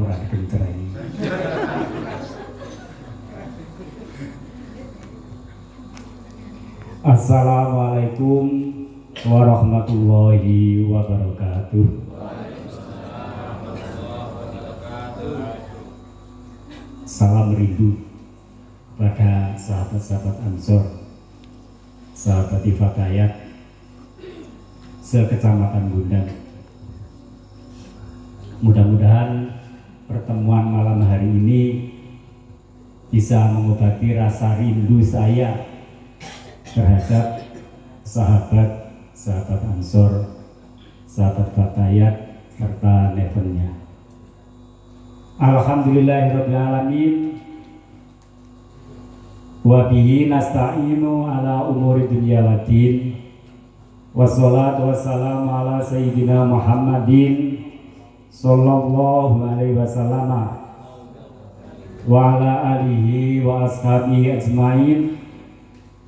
ora dikencereni. Assalamualaikum warahmatullahi wabarakatuh. Salam rindu kepada sahabat-sahabat Ansor, sahabat Fatayat sekecamatan Gundang. Mudah-mudahan pertemuan malam hari ini bisa mengobati rasa rindu saya terhadap sahabat Ansor, sahabat Fatayat serta nevennya. Alhamdulillahirabbil alamin. Wa bihi nasta'inu ala umuri dunya waddin. Wassalatu wassalamu ala sayyidina Muhammadin sallallahu alaihi wasallam wa ala alihi wa ashabihi ajmain.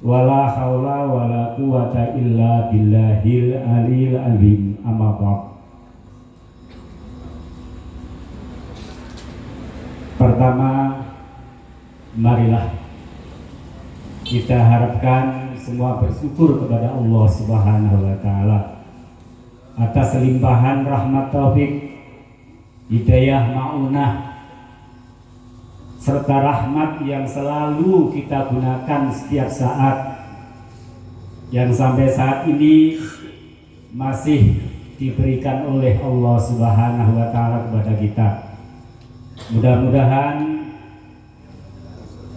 Wala haula wala quwata illa billahil aliyil azim. Amma ba'd. Pertama, marilah kita harapkan semua bersyukur kepada Allah Subhanahu wa taala atas limpahan rahmat taufik, hidayah maunah serta rahmat yang selalu kita gunakan setiap saat, yang sampai saat ini masih diberikan oleh Allah Subhanahu wa taala kepada kita. Mudah-mudahan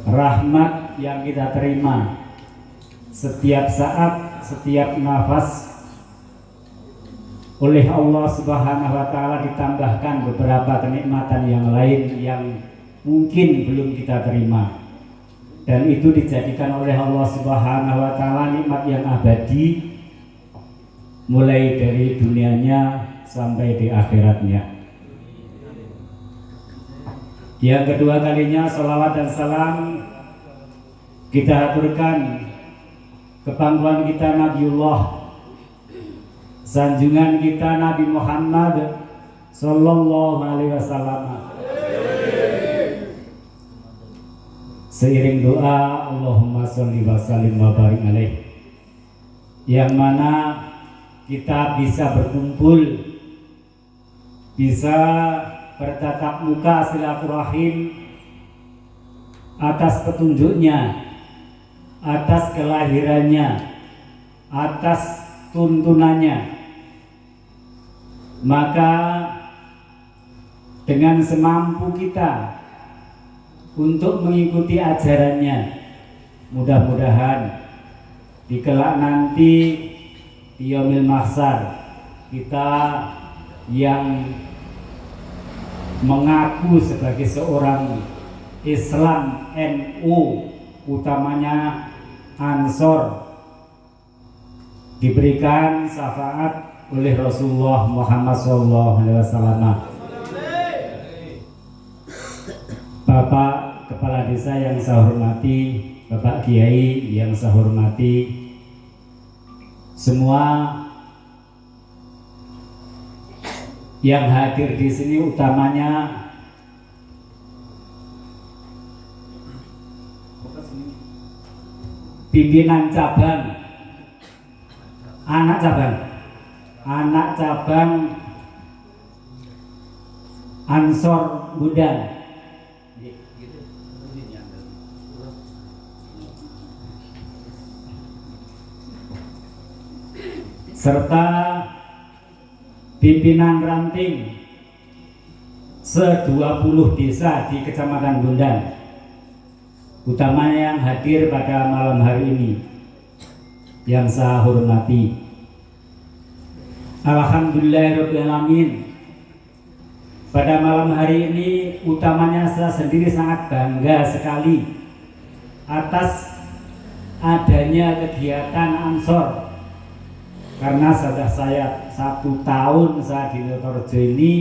rahmat yang kita terima setiap saat, setiap nafas oleh Allah Subhanahu wa taala ditambahkan beberapa kenikmatan yang lain yang mungkin belum kita terima, dan itu dijadikan oleh Allah Subhanahu wa taala nikmat yang abadi mulai dari dunianya sampai di akhiratnya. Yang kedua kalinya salawat dan salam kita aturkan ke pangkuan kita Nabiullah, sanjungan kita Nabi Muhammad sallallahu alaihi wasallam. Seiring doa Allahumma sholli wa sallim wa barik alaih, yang mana kita bisa berkumpul, bisa bertatap muka silaturahim atas petunjuknya, atas kelahirannya, atas tuntunannya. Maka dengan semampu kita untuk mengikuti ajarannya, mudah-mudahan di kelak nanti di yaumil mahsyar kita yang mengaku sebagai seorang Islam NU, utamanya Ansor, diberikan syafaat oleh Rasulullah Muhammad SAW. Bapak Kepala Desa yang saya hormati, Bapak Kiai yang saya hormati, semua yang hadir di sini, utamanya pimpinan cabang, anak cabang Ansor Gundang, serta pimpinan ranting se-20 desa di Kecamatan Gundang, utamanya yang hadir pada malam hari ini yang saya hormati. Alhamdulillahirabbil alamin. Pada malam hari ini utamanya saya sendiri sangat bangga sekali atas adanya kegiatan Ansor, karena sudah saya 1 tahun saya di Lotorjo ini,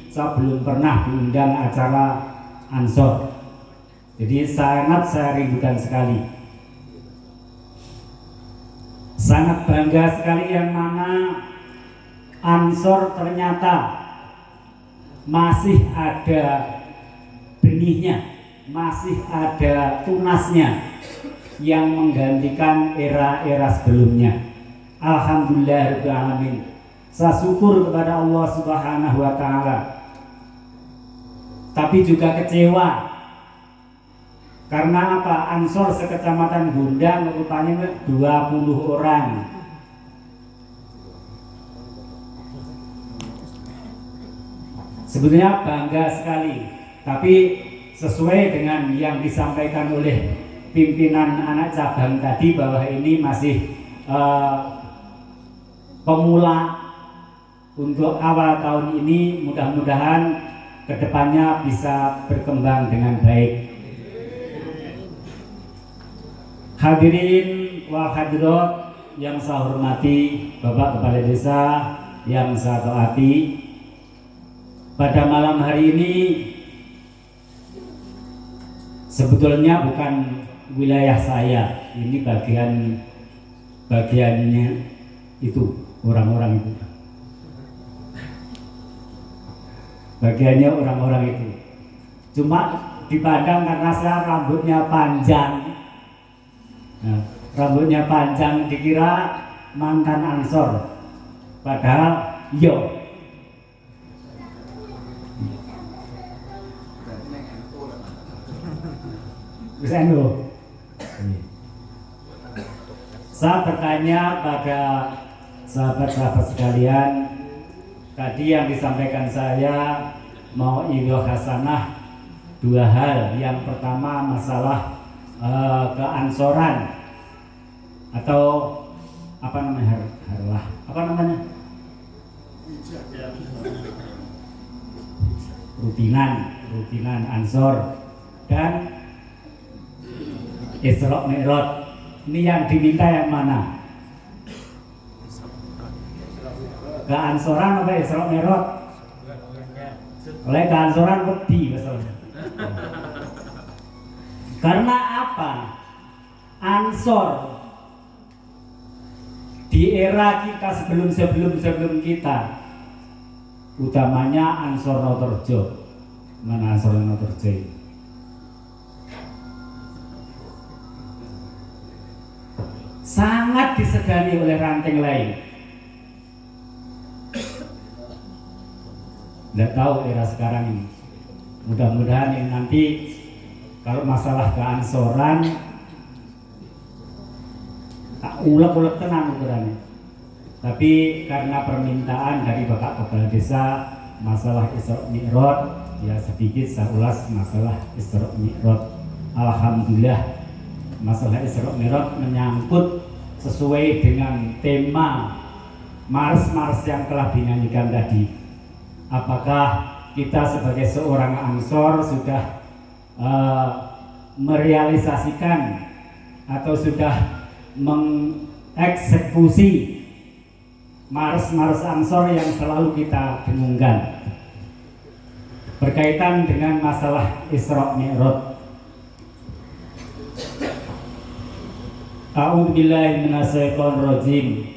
saya belum pernah diundang acara Ansor. Jadi sangat saya rindukan sekali. Sangat bangga sekali yang mana Ansor ternyata masih ada benihnya, masih ada tunasnya yang menggantikan era-era sebelumnya. Alhamdulillahirabbil alamin. Saya syukur kepada Allah Subhanahu wa taala. Tapi juga kecewa. Karena apa? Ansor sekecamatan Gundang rupanya 20 orang. Sebetulnya bangga sekali. Tapi sesuai dengan yang disampaikan oleh pimpinan anak cabang tadi bahwa ini masih pemula untuk awal tahun ini, mudah-mudahan kedepannya bisa berkembang dengan baik. Hadirin wal hadirat yang saya hormati, Bapak Kepala Desa yang saya taati, pada malam hari ini sebetulnya bukan wilayah saya, ini bagiannya itu orang-orang itu. Bagiannya orang-orang itu. Cuma dipandang karena saya rambutnya panjang. Nah, rambutnya panjang dikira mantan Ansor. Padahal yo. Bisa NU. Saya bertanya pada sahabat-sahabat sekalian, tadi yang disampaikan saya mau idoh hasanah dua hal. Yang pertama masalah keansoran atau apa namanya harlah apa namanya rutinan ansor dan Isra Mi'raj. Ini yang diminta yang mana? Keansoran apa Isra Mi'raj? Oleh keansoran wedi masalahnya. Karena apa? Ansor di era kita sebelum kita, utamanya Ansor Notorjo. Mana Ansor Notorjo? Sangat disegani oleh ranting lain. Tidak tahu era sekarang ini. Mudah-mudahan ini nanti kalau masalah keansoran ulek-ulek tenang ukurannya. Tapi karena permintaan dari Bapak Kepala Desa masalah Isra Mi'raj, ya sedikit saya ulas masalah Isra Mi'raj. Alhamdulillah masalah Isra Mi'raj menyangkut sesuai dengan tema mars-mars yang telah dinyanyikan tadi. Apakah kita sebagai seorang ansor sudah merealisasikan atau sudah mengeksekusi mars-mars ansor yang selalu kita dengungkan berkaitan dengan masalah Isra Mi'raj. A'udzubillahi minasyaitonir rajim.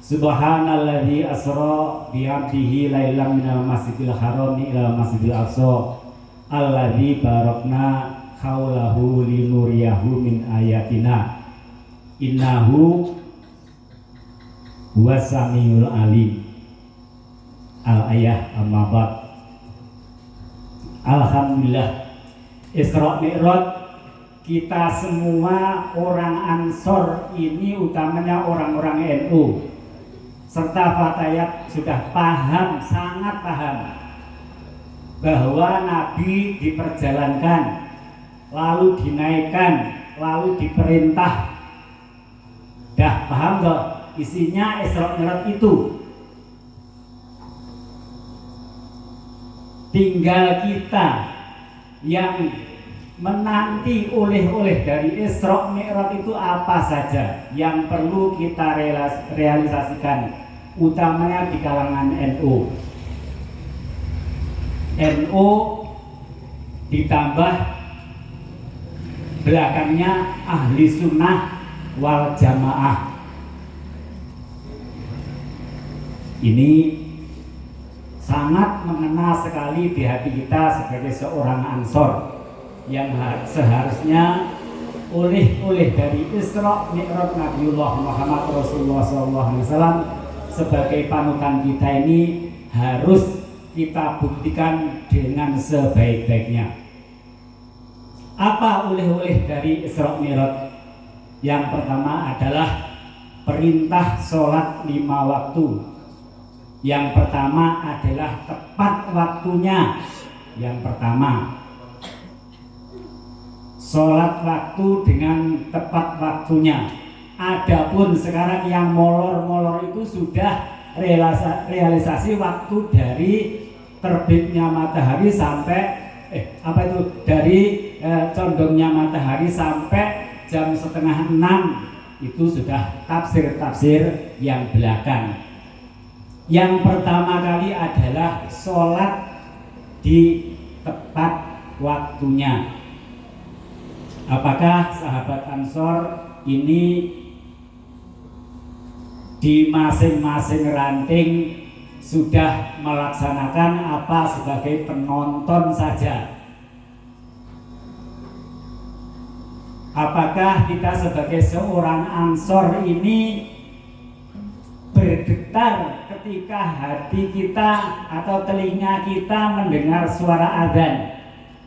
Subhanalladzi asra bi 'abdihi lailan minal masjidil haram ila masjidil aqsa alladzi barakna haulahu linuriyahu min ayatina innahu huwas samiul alim. Al-ayah Al-Mabad. Alhamdulillah, Isra Mi'raj kita semua orang Ansor ini, utamanya orang-orang NU serta Fatayat sudah paham, sangat paham bahwa Nabi diperjalankan, lalu dinaikkan, lalu diperintah. Dah paham gak isinya Isra Mi'raj itu? Tinggal kita yang menanti oleh-oleh dari Isra Mi'raj itu apa saja yang perlu kita realisasikan, utamanya di kalangan NU. NU ditambah belakangnya ahli sunnah wal jamaah. Ini sangat mengena sekali di hati kita sebagai seorang Ansor yang seharusnya oleh dari Isra Mi'raj Nabiullah Muhammad Rasulullah SAW sebagai panutan kita ini harus kita buktikan dengan sebaik-baiknya. Apa oleh-oleh dari Isra Mi'raj? Yang pertama adalah perintah sholat 5 waktu. Yang pertama adalah tepat waktunya. Yang pertama, sholat waktu dengan tepat waktunya. Adapun sekarang yang molor-molor itu sudah realisasi waktu dari terbitnya matahari sampai dari condongnya matahari sampai jam 5:30 itu sudah tafsir yang belakang. Yang pertama kali adalah sholat di tepat waktunya. Apakah sahabat Ansor ini di masing-masing ranting sudah melaksanakan apa sebagai penonton saja? Apakah kita sebagai seorang Ansor ini bergetar ketika hati kita atau telinga kita mendengar suara adzan?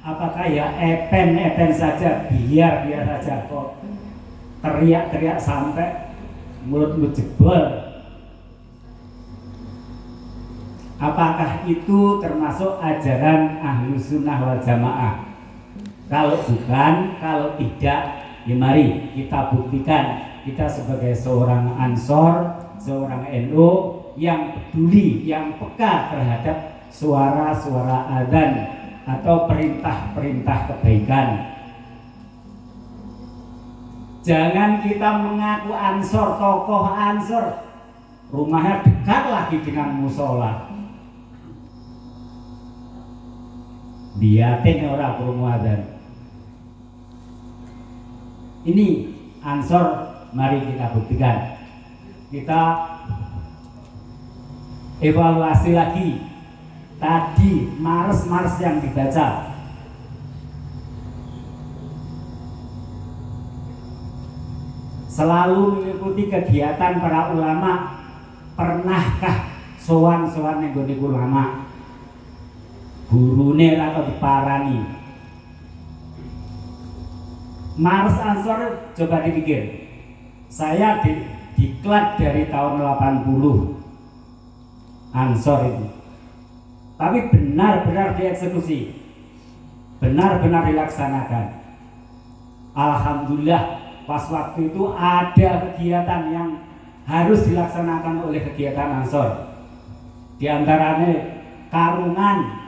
Apakah ya epen saja, biar saja kok teriak sampai mulutmu jebol? Apakah itu termasuk ajaran Ahlus Sunnah wal Jamaah? Kalau bukan, kalau tidak, ya mari kita buktikan kita sebagai seorang Ansor, seorang NU yang peduli, yang peka terhadap suara-suara adzan atau perintah-perintah kebaikan. Jangan kita mengaku Ansor, tokoh Ansor, rumahnya dekat lagi dengan musola. Biatin orang krungu adzan. Ini Ansor, mari kita buktikan. Kita evaluasi lagi tadi mars yang dibaca. Selalu mengikuti kegiatan para ulama. Pernahkah sowan-sowan ning gone ulama? Gurune atau diparani? Mars Ansor, coba dipikir. Saya diklat dari tahun 80 Ansor itu, tapi benar-benar dieksekusi, benar-benar dilaksanakan. Alhamdulillah pas waktu itu ada kegiatan yang harus dilaksanakan oleh kegiatan Ansor. Di antaranya karungan.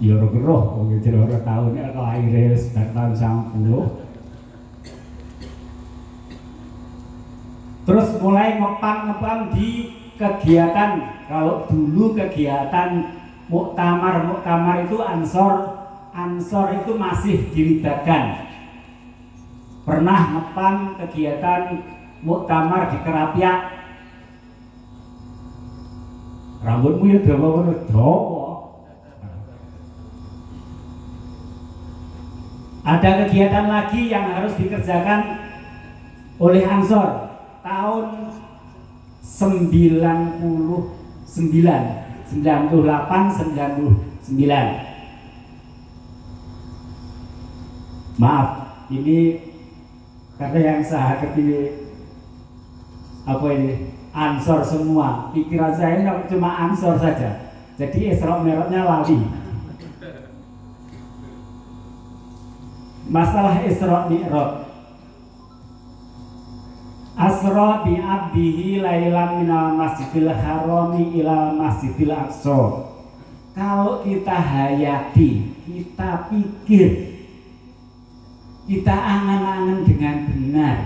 Ya roh jero tahun atau akhirnya sudah tahun 90. Terus mulai ngepang di kegiatan. Kalau dulu kegiatan muktamar itu Ansor itu masih dilibatkan. Pernah ngepang kegiatan muktamar di Kerapiak. Rambutmu ya dawa. Ada kegiatan lagi yang harus dikerjakan oleh Ansor tahun 99. Maaf, ini karena yang saya hadapi Ansor semua. Pikiran saya ini cuma Ansor saja. Jadi Isra Mi'rajnya lali. Masalah Isra Mi'raj. Asra bi abdihi lailan minal masjidil harami ilal masjidil aqsa. Kalau kita hayati, kita pikir, kita angan-angan dengan benar.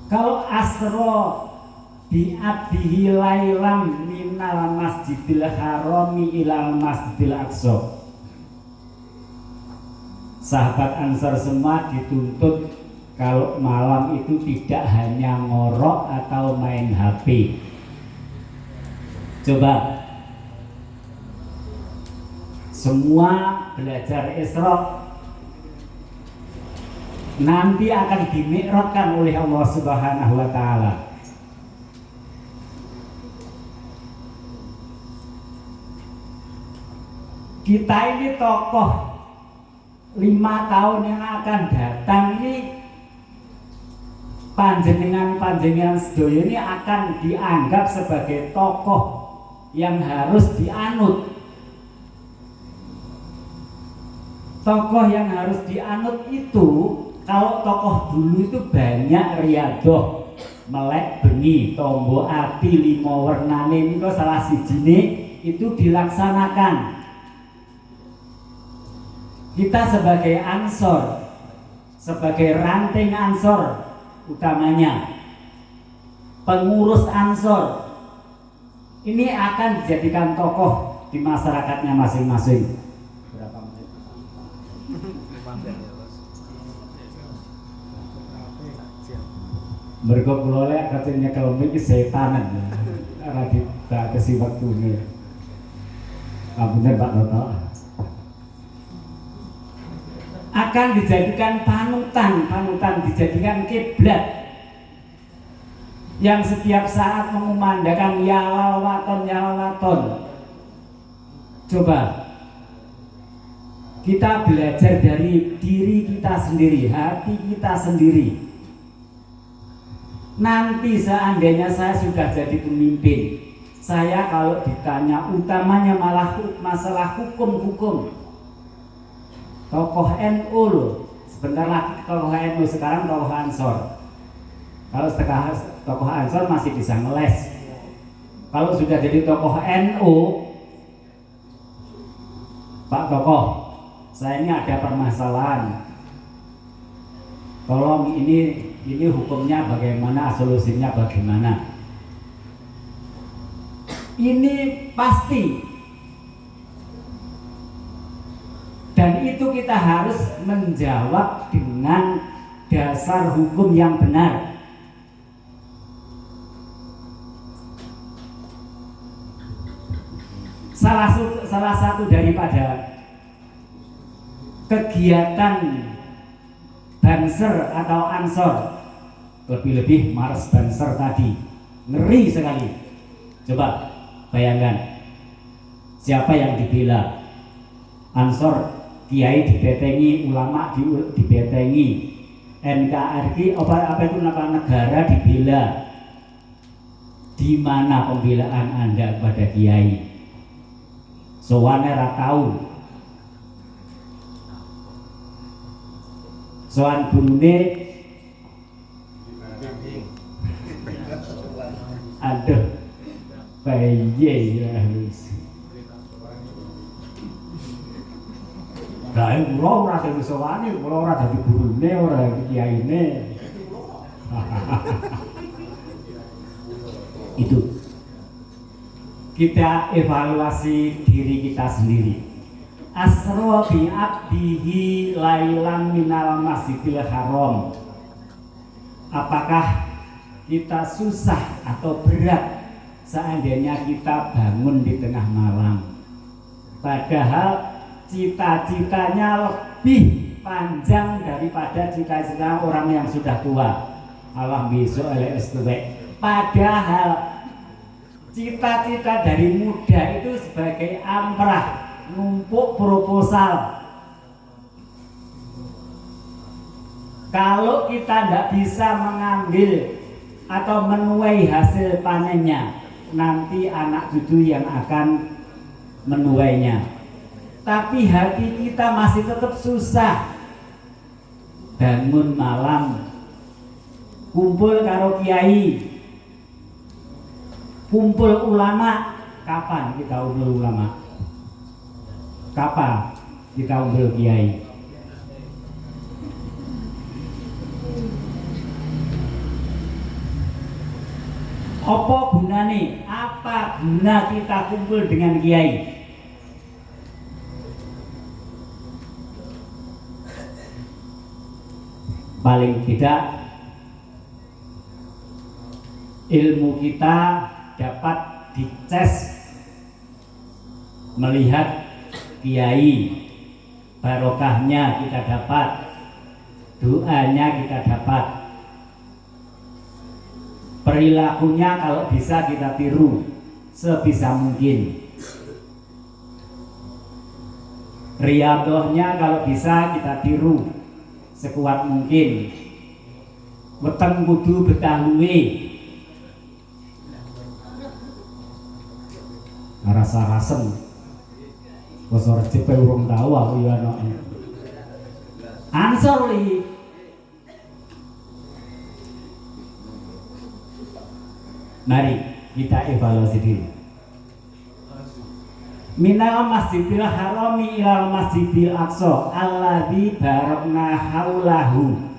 Kalau asra bi abdihi lailan minal masjidil harami ilal masjidil aqsa. Sahabat Ansor semua dituntut kalau malam itu tidak hanya ngorok atau main HP, Coba semua belajar Isra nanti akan dimi'rajkan oleh Allah Subhanahu wa taala. Kita ini tokoh 5 tahun yang akan datang ini, panjenengan sedaya ini akan dianggap sebagai tokoh yang harus dianut. Tokoh yang harus dianut itu, kalau tokoh dulu itu banyak riyadoh, melek bengi, tombo ati, limo wernane niku salah sijine itu dilaksanakan. Kita sebagai ansor, sebagai ranting ansor utamanya, pengurus ansor ini akan dijadikan tokoh di masyarakatnya masing-masing. Berapa menit? Mergo kula lek katanya kalau iki setanan ora dibatasi wektune. Ampun Pak Toto. Akan dijadikan panutan dijadikan kiblat yang setiap saat mengumandangkan ya lawaton. Coba kita belajar dari diri kita sendiri, hati kita sendiri. Nanti seandainya saya sudah jadi pemimpin, saya kalau ditanya utamanya malah masalah hukum, tokoh NU loh, sebentar lagi tokoh NU, sekarang tokoh Ansor. Kalau sekarang tokoh Ansor masih bisa ngeles. Kalau sudah jadi tokoh NU, Pak Tokoh, saya ini ada permasalahan. Tolong ini hukumnya bagaimana, solusinya bagaimana? Ini pasti. Dan itu kita harus menjawab dengan dasar hukum yang benar. Salah satu daripada kegiatan Banser atau Ansor, lebih-lebih Mars Banser tadi, ngeri sekali. Coba bayangkan, siapa yang dibela? Ansor, kiai dibetengi, ulama dibetengi, NKRI apa itu negara dibela. Di mana pembelaan Anda kepada kiai? Sowane ra tau. Soan gurune aduh bayi ya harus. Lah kula ora dadi sowane, kula ora dadi gurune, ora dadi kiyaine. Itu kita evaluasi diri kita sendiri. Asra bi abdihi lailan minal masjidil haram. Apakah kita susah atau berat seandainya kita bangun di tengah malam, padahal cita-citanya lebih panjang daripada cita-cita orang yang sudah tua. Allah besok padahal cita-cita dari muda itu sebagai amrah, numpuk proposal. Kalau kita tidak bisa mengambil atau menuai hasil panennya, nanti anak cucu yang akan menuainya. Tapi hati kita masih tetap susah. Bangun malam, kumpul karo kiai, kumpul ulama. Kapan kita kumpul ulama? Kapan kita kumpul kiai? Apa gunane? Apa guna kita kumpul dengan kiai? Paling tidak ilmu kita dapat dicas melihat kiai, barokahnya kita dapat, doanya kita dapat, perilakunya kalau bisa kita tiru sebisa mungkin, riyadohnya kalau bisa kita tiru sekuat mungkin, weteng kudu betaluwe, rasa rasem basa Recep urung tahu aku ya ana ansor li. Mari kita evaluasi diri. Minal masjidil harami ilal masjidil aqsa alladzi barakna haulahu.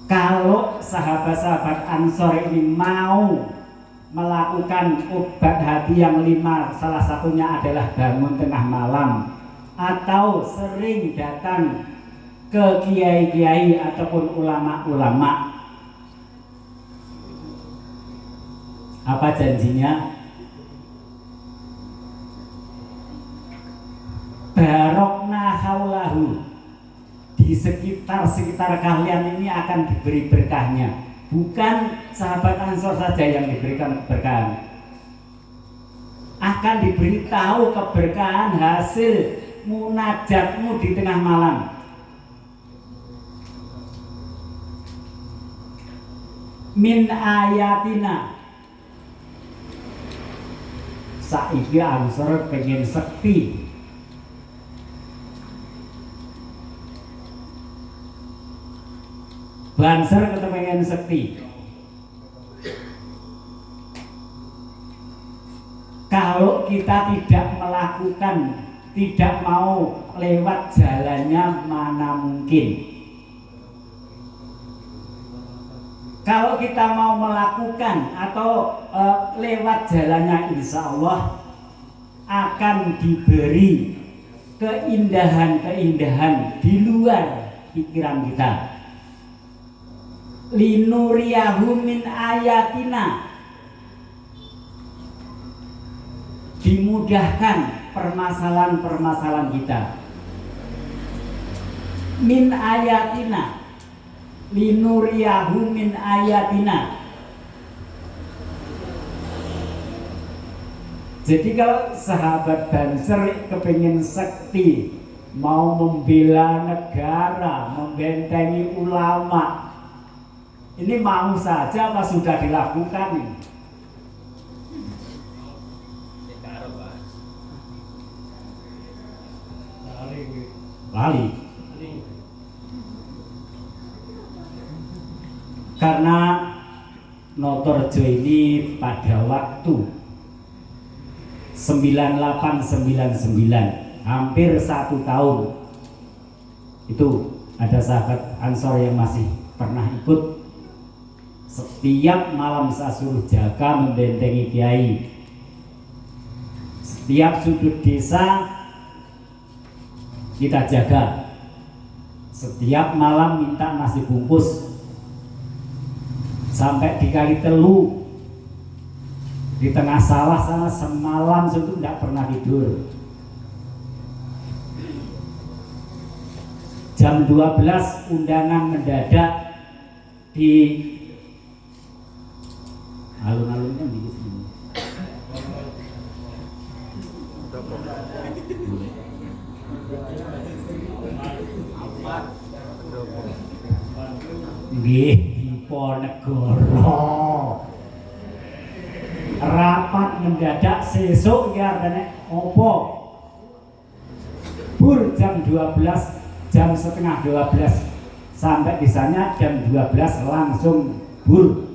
Kalau sahabat-sahabat Ansor ini mau melakukan obat hati yang 5, salah satunya adalah bangun tengah malam atau sering datang ke kiai-kiai ataupun ulama-ulama. Apa janjinya? Barokna haulahu, di sekitar kalian ini akan diberi berkahnya. Bukan sahabat Ansor saja yang diberikan keberkahan, akan diberitahu keberkahan hasil munajatmu di tengah malam. Min ayatina, saiki Ansor pengen sekti. Banser kepengen sekti. Kalau kita tidak melakukan, tidak mau lewat jalannya, mana mungkin. Kalau kita mau melakukan atau lewat jalannya, insya Allah akan diberi keindahan-keindahan di luar pikiran kita. Linuriyahu min ayatina, dimudahkan permasalahan-permasalahan kita. Min ayatina, linuriyahu min ayatina. Jadi kalau sahabat Banser kepingin sekti, mau membela negara, membentengi ulama, ini mau saja apa sudah dilakukan ini? Lali. Karena Notorejo ini pada waktu 9899, hampir 1 tahun, itu ada sahabat Ansor yang masih pernah ikut. Setiap malam saya suruh jaga membentengi kiai. Setiap sudut desa kita jaga. Setiap malam minta nasi bungkus. Sampai di Kali Telu, di tengah sawah sana, semalam itu tidak pernah tidur. Jam 12 undangan mendadak di alun-alunnya di sini. Nggih, Diponegoro. Rapat mendadak sesuk ya artine opo? Bur jam 12, jam setengah 12. Sampai di sana jam 12 langsung bur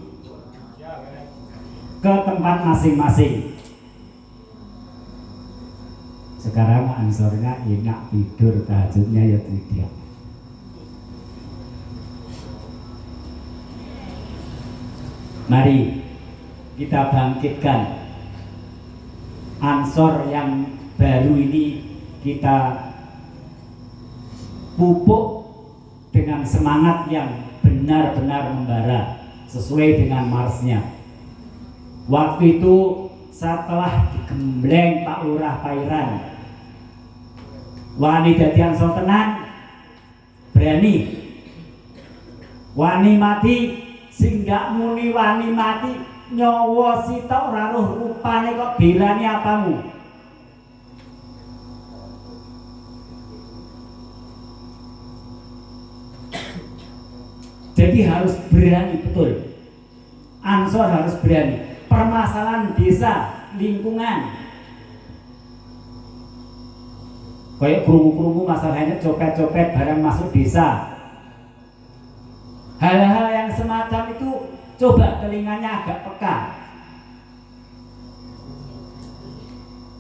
ke tempat masing-masing. Sekarang Ansornya enak tidur, tahajudnya ya tidak. Mari kita bangkitkan Ansor yang baru ini, kita pupuk dengan semangat yang benar-benar membara sesuai dengan marsnya. Waktu itu setelah digembleng Pak Lurah Pairan wani dadi Ansor tenan, berani wani mati, sing gak muni wani mati nyawa sitok ora roh rupane kok belani apamu. Jadi harus berani betul. Ansor harus berani. Permasalahan desa, lingkungan. Kayak kerungu-kerungu masalahnya copet-copet barang masuk desa. Hal-hal yang semacam itu coba telinganya agak peka.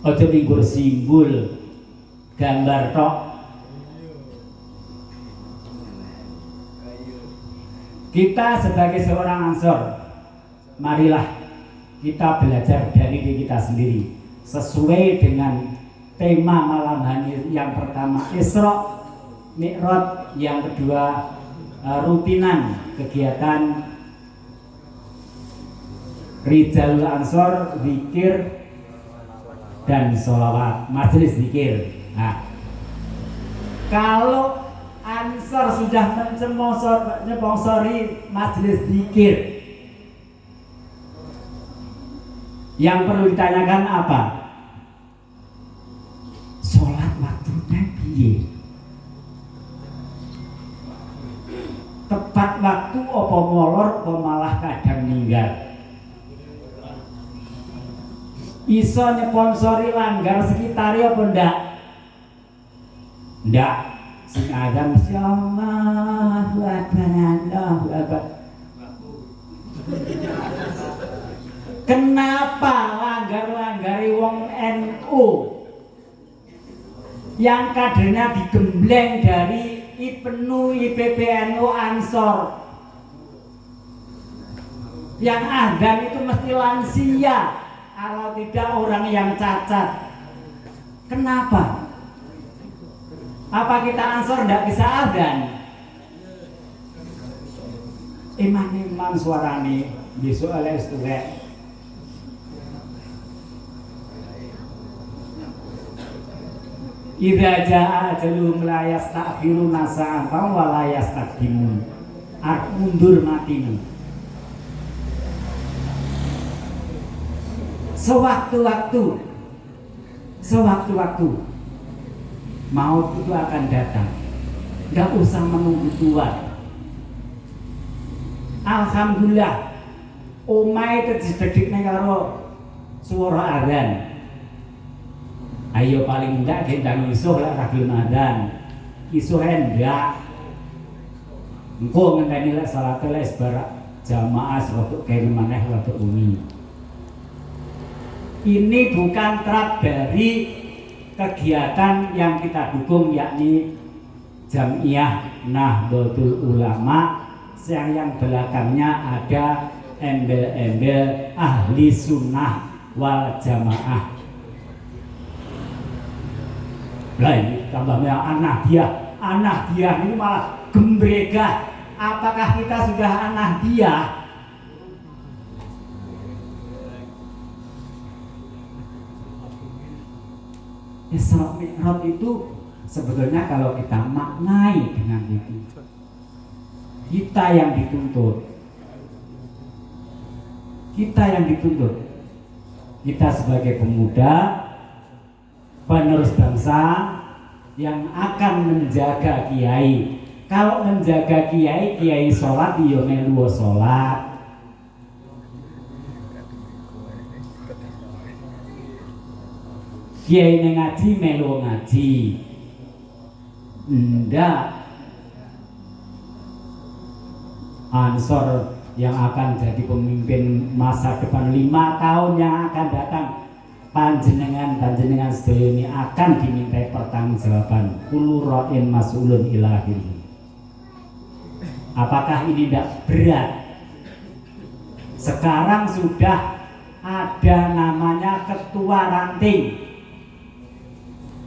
Ojo minggur simbol gambar tok. Kita sebagai seorang Ansor, marilah kita belajar dari diri kita sendiri sesuai dengan tema malam hari yang pertama Isra Mi'raj, yang kedua rutinan kegiatan Rijalul Ansor, zikir dan sholawat, majelis zikir. Nah, kalau Ansor sudah menyponsori majelis zikir, yang perlu ditanyakan apa? Sholat waktunya piye? Tepat waktu apa molor apa malah kadang ninggal? Iso nyponsori langgar sekitar apa ndak? Ndak. Sing adam insyaallah wa ta'ala. Kenapa langgar-langgari wong NU yang kadernya digembleng dari IPNU, IPPNU, Ansor, yang adzan itu mesti lansia, kalau tidak orang yang cacat? Kenapa? Apa kita Ansor tidak bisa adzan? Iman suarane besok oleh istuwek. Idza jaa ajaluhum la yasta'khiruna sa'atan wa la yastaqdimun. Mundur matimu. Sewaktu-waktu maut itu akan datang. Enggak usah menunggu tua. Alhamdulillah omahe terjedekne karo swara adzan. Ayo paling enggak gendang isuh lah ragil madan. Isuh enggak. Engko ngenteni lek salat les barak jamaah rodok kene maneh rodok umi. Ini bukan trap dari kegiatan yang kita dukung, yakni Jam'iyah Nahdlatul Ulama yang belakangnya ada embel-embel ahli sunnah wal jamaah. Lah ini tambahnya anak dia ini malah gembrega. Apakah kita sudah anak dia? Isra Mi'raj itu sebetulnya kalau kita maknai dengan itu, kita yang dituntut. Kita sebagai pemuda, penerus bangsa yang akan menjaga kiai. Kalau menjaga kiai sholat, ya melu sholat. Kiai ngaji melu ngaji. Ndak. Ansor yang akan jadi pemimpin masa depan 5 tahun yang akan datang, panjenengan sedaya ini akan dimintai pertanggungjawaban. Kullu ra'in mas'ulun ilahi. Apakah ini tidak berat? Sekarang sudah ada namanya ketua ranting,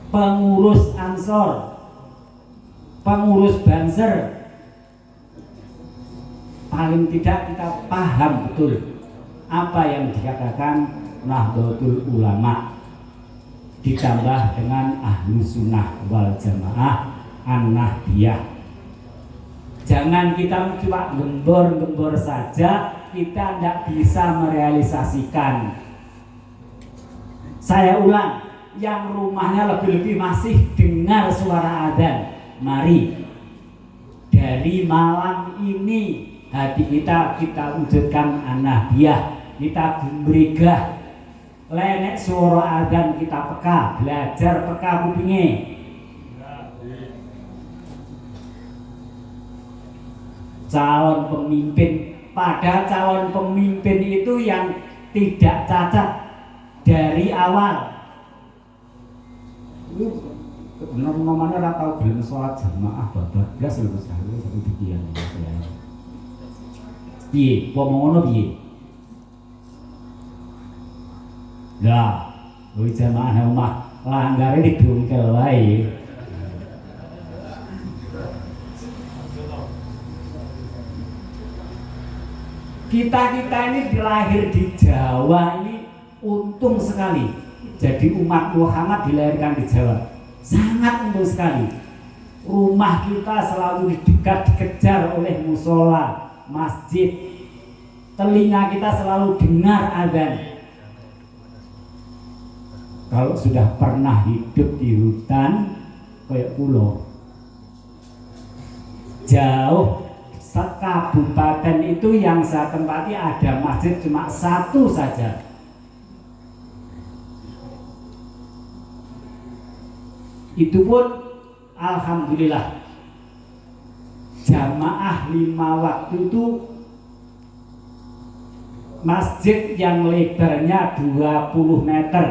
pengurus Ansor, pengurus Banser. Paling tidak kita paham betul apa yang dikatakan Nahdlatul Ulama ditambah dengan Ahlus Sunnah wal Jamaah An-Nahdiyah. Jangan kita cuma gembor-gembor saja, kita tidak bisa merealisasikan. Saya ulang, yang rumahnya lebih-lebih masih dengar suara adzan, mari dari malam ini hati kita wujudkan An-Nahdiyah, kita gumregah. Lenek suara adzan kita peka, belajar peka kupinge. Calon pemimpin, pada calon pemimpin itu yang tidak cacat dari awal. Bener namanya ora tau gelem salat jamaah bablas lho Mas Halu satu pikiran ya. Piye, apa ngono piye? Lah, kuwi jamaah nang omah langgare didungkel wae. Kita ini dilahir di Jawa ini untung sekali. Jadi umat Muhammad dilahirkan di Jawa sangat untung sekali. Rumah kita selalu dikejar oleh musola, masjid. Telinga kita selalu dengar adzan. Kalau sudah pernah hidup di hutan kayak pulau jauh sekabupaten itu yang saya tempati ada masjid cuma satu saja. Itu pun alhamdulillah jamaah 5 waktu itu masjid yang lebarnya 20 meter,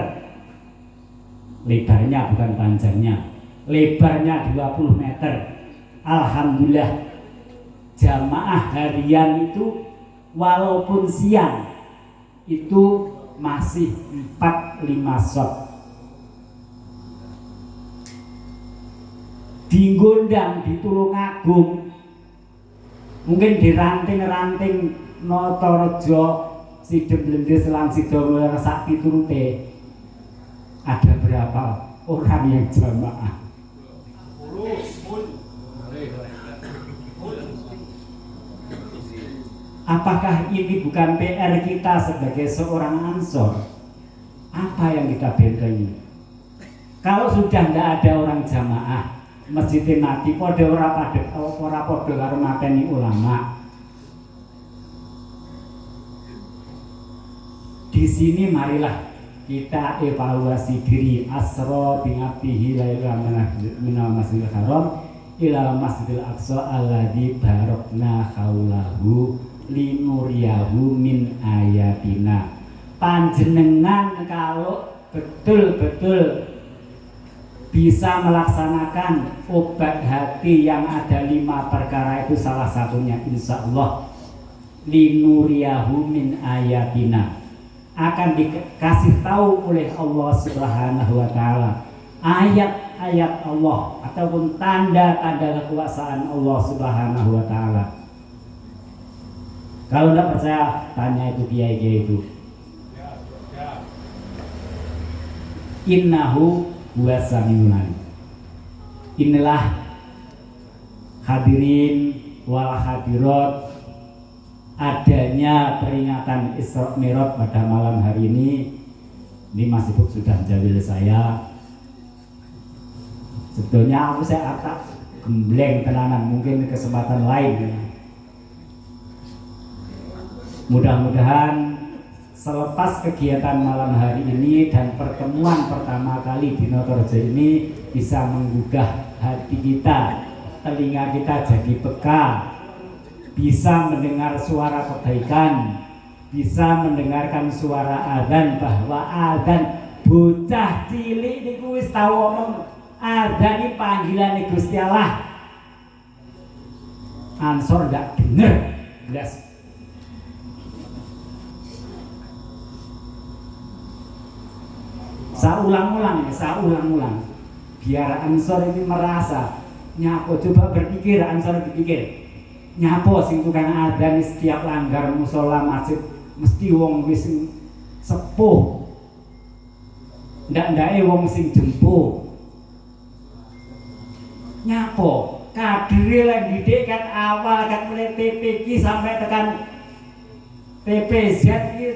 lebarnya bukan panjangnya, lebarnya 20 meter. Alhamdulillah jamaah harian itu walaupun siang itu masih 4-5 shot. Di Gondang, di Tulungagung, mungkin di ranting-ranting Notorejo, Sidomlende, Selang Sidomulyo, Sakti turute ada berapa orang yang jamaah? Apakah ini bukan PR kita sebagai seorang Ansor? Apa yang kita bentengi? Kalau sudah tidak ada orang jamaah, masjid mati, podo ora podo karo mateni ulama. Di sini marilah kita evaluasi diri. Asra bi abdihi laila minal masjidil haram ila masjidil aqsa alladzi barakna haulahu linuriyahu min ayatina. Panjenengan kalau betul-betul bisa melaksanakan obat hati yang ada 5 perkara itu, salah satunya insya Allah linuriyahu min ayatina, akan dikasih tahu oleh Allah Subhanahu wa taala ayat-ayat Allah ataupun tanda-tanda kekuasaan Allah Subhanahu wa taala. Kalau tidak percaya tanya itu kiai-kiai itu. Innahu huwas samiul alim. Inilah hadirin wal hadirat, adanya peringatan Isra Mi'raj pada malam hari ini. Ini Mas Ibu sudah jawil saya. Sebetulnya aku saya agak gembleng tenanan, mungkin kesempatan lain. Mudah-mudahan selepas kegiatan malam hari ini dan pertemuan pertama kali di Notorejo ini bisa menggugah hati kita, telinga kita jadi peka, bisa mendengar suara kebaikan, bisa mendengarkan suara adzan, bahwa adzan bocah cilik niku wis tau omong adzan iki panggilane Gusti Allah. Ansor ndak denger blas. Saya ulang-ulang biar Ansor ini merasa nyapo, coba berpikir, Ansor berpikir nyapo sing tukang adzan setiap langgar musola masjid mesti wong wis sepuh, ndak-ndake wong sing jempo nyapo kadire lan didik kan awal kan mulai TPQ sampai tekan TPZ iki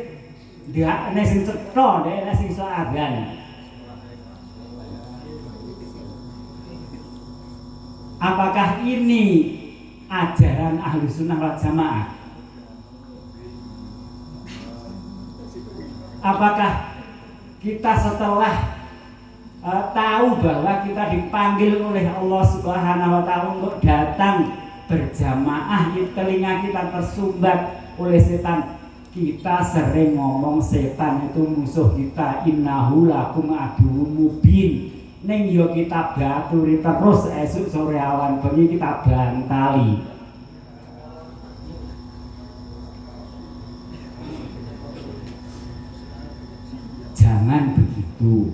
dia nek sing cetha nek sing iso agan. Apakah ini ajaran Ahlussunnah wal Jamaah? Apakah kita setelah tahu bahwa kita dipanggil oleh Allah Subhanahu wa taala untuk datang berjamaah, telinga kita tersumbat oleh setan? Kita sering ngomong setan itu musuh kita, innahu lakum aduwwum mubin. Ning yo kita baturi terus esuk sore awan bengi kita bantali. Jangan begitu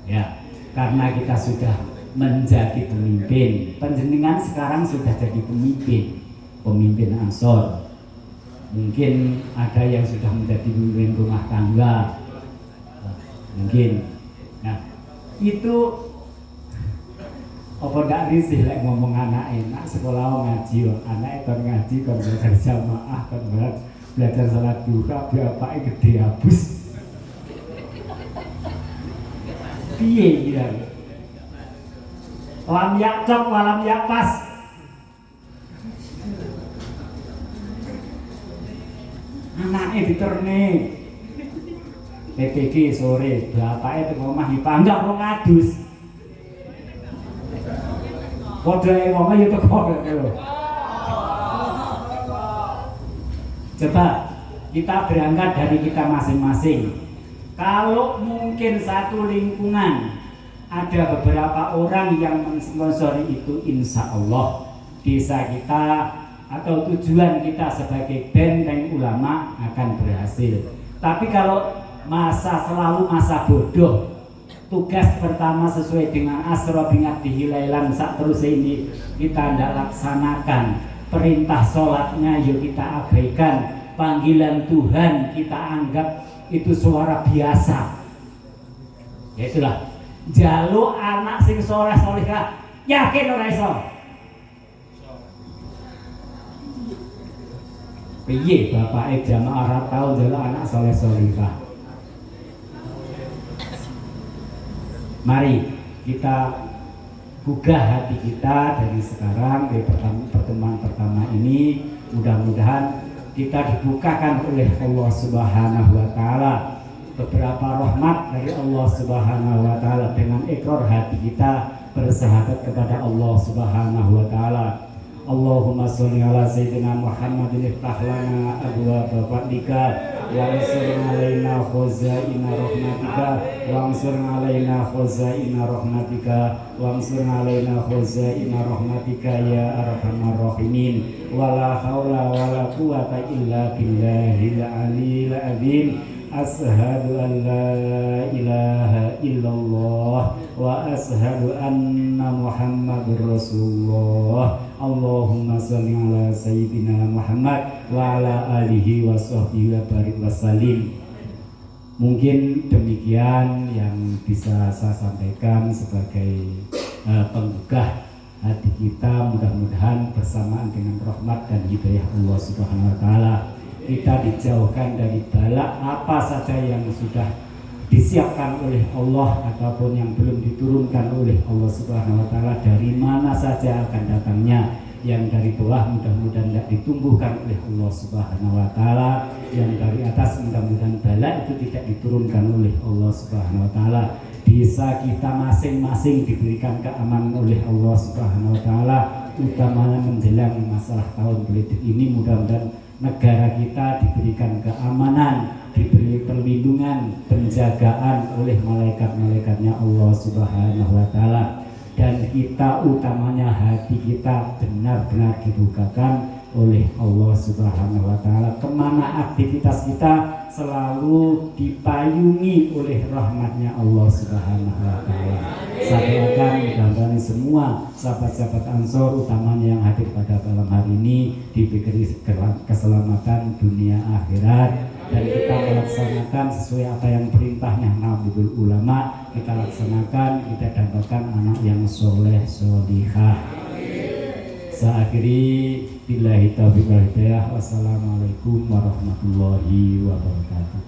ya, karena kita sudah menjadi pemimpin. Panjenengan sekarang sudah jadi pemimpin Ansor. Mungkin ada yang sudah menjadi pemimpin rumah tangga, mungkin. Nah, itu apa ndak risih lek ngomong anake nak sekolah ngaji, anake kon ngaji kon belajar jamaah kon belajar salat duha bapake gede abus. Piye kira? Lam yakcok walam yakpas. Anake diterne PPG sore, bapake teng omah dipanggah wong adus. Padha wong ya teko lho. Coba kita berangkat dari kita masing-masing. Kalau mungkin satu lingkungan ada beberapa orang yang mensponsori itu, insya Allah desa kita atau tujuan kita sebagai benteng ulama akan berhasil. Tapi kalau selalu masa bodoh, tugas pertama sesuai dengan asra bingat dihilailan sak terus ini kita tidak laksanakan, perintah sholatnya yuk kita abaikan, panggilan Tuhan kita anggap itu suara biasa. Ya itulah jaluk anak sing soleh solihah, yakin ora iso. Piye bapake jamaah ora tau jaluk anak soleh solihah. Mari kita gugah hati kita dari sekarang, dari pertemuan pertama ini. Mudah-mudahan kita dibukakan oleh Allah Subhanahu wa taala beberapa rahmat dari Allah Subhanahu wa taala, dengan ikrar hati kita bersahadat kepada Allah Subhanahu wa taala. Allahumma sholli ala sayyidina Muhammadin iftah lana abwaaba fadlika wansur alaina khazaina rahmatika wansur alaina khazaina rahmatika wansur alaina khazaina rahmatika ya arhamar rahimin. Wala haula wala quwata illa billahil aliyil azim. Ashhadu an la ilaha illallah wa ashhadu anna Muhammadur Rasulullah. Allahumma sholli ala sayyidina Muhammad wa ala alihi wa sahbihi wa barik wa salim. Mungkin demikian yang bisa saya sampaikan sebagai penggugah hati kita. Mudah-mudahan bersamaan dengan rahmat dan hidayah Allah Subhanahu wa taala kita dijauhkan dari bala apa saja yang sudah disiapkan oleh Allah ataupun yang belum diturunkan oleh Allah Subhanahu wa taala, dari mana saja akan datangnya. Yang dari bawah mudah-mudahan tidak ditumbuhkan oleh Allah Subhanahu wa taala, yang dari atas mudah-mudahan bala itu tidak diturunkan oleh Allah Subhanahu wa taala. Desa kita masing-masing diberikan keamanan oleh Allah Subhanahu wa taala, utamanya menjelang masalah tahun politik ini. Mudah-mudahan negara kita diberikan keamanan, diberi perlindungan, penjagaan oleh malaikat-malaikatnya Allah Subhanahu wa taala, dan kita utamanya hati kita benar-benar dibukakan oleh Allah Subhanahu wa taala. Kemana aktivitas kita selalu dipayungi oleh rahmatnya Allah Subhanahu wa taala. Saya doakan mudah-mudahan semua sahabat-sahabat Ansor utamanya yang hadir pada malam hari ini diberi keselamatan dunia akhirat, dan kita melaksanakan sesuai apa yang perintahnya Nabiul Ulama. Kita laksanakan, kita dapatkan anak yang soleh solihah. Seakhiri billahi taufiq wal hidayah. Wassalamualaikum warahmatullahi wabarakatuh.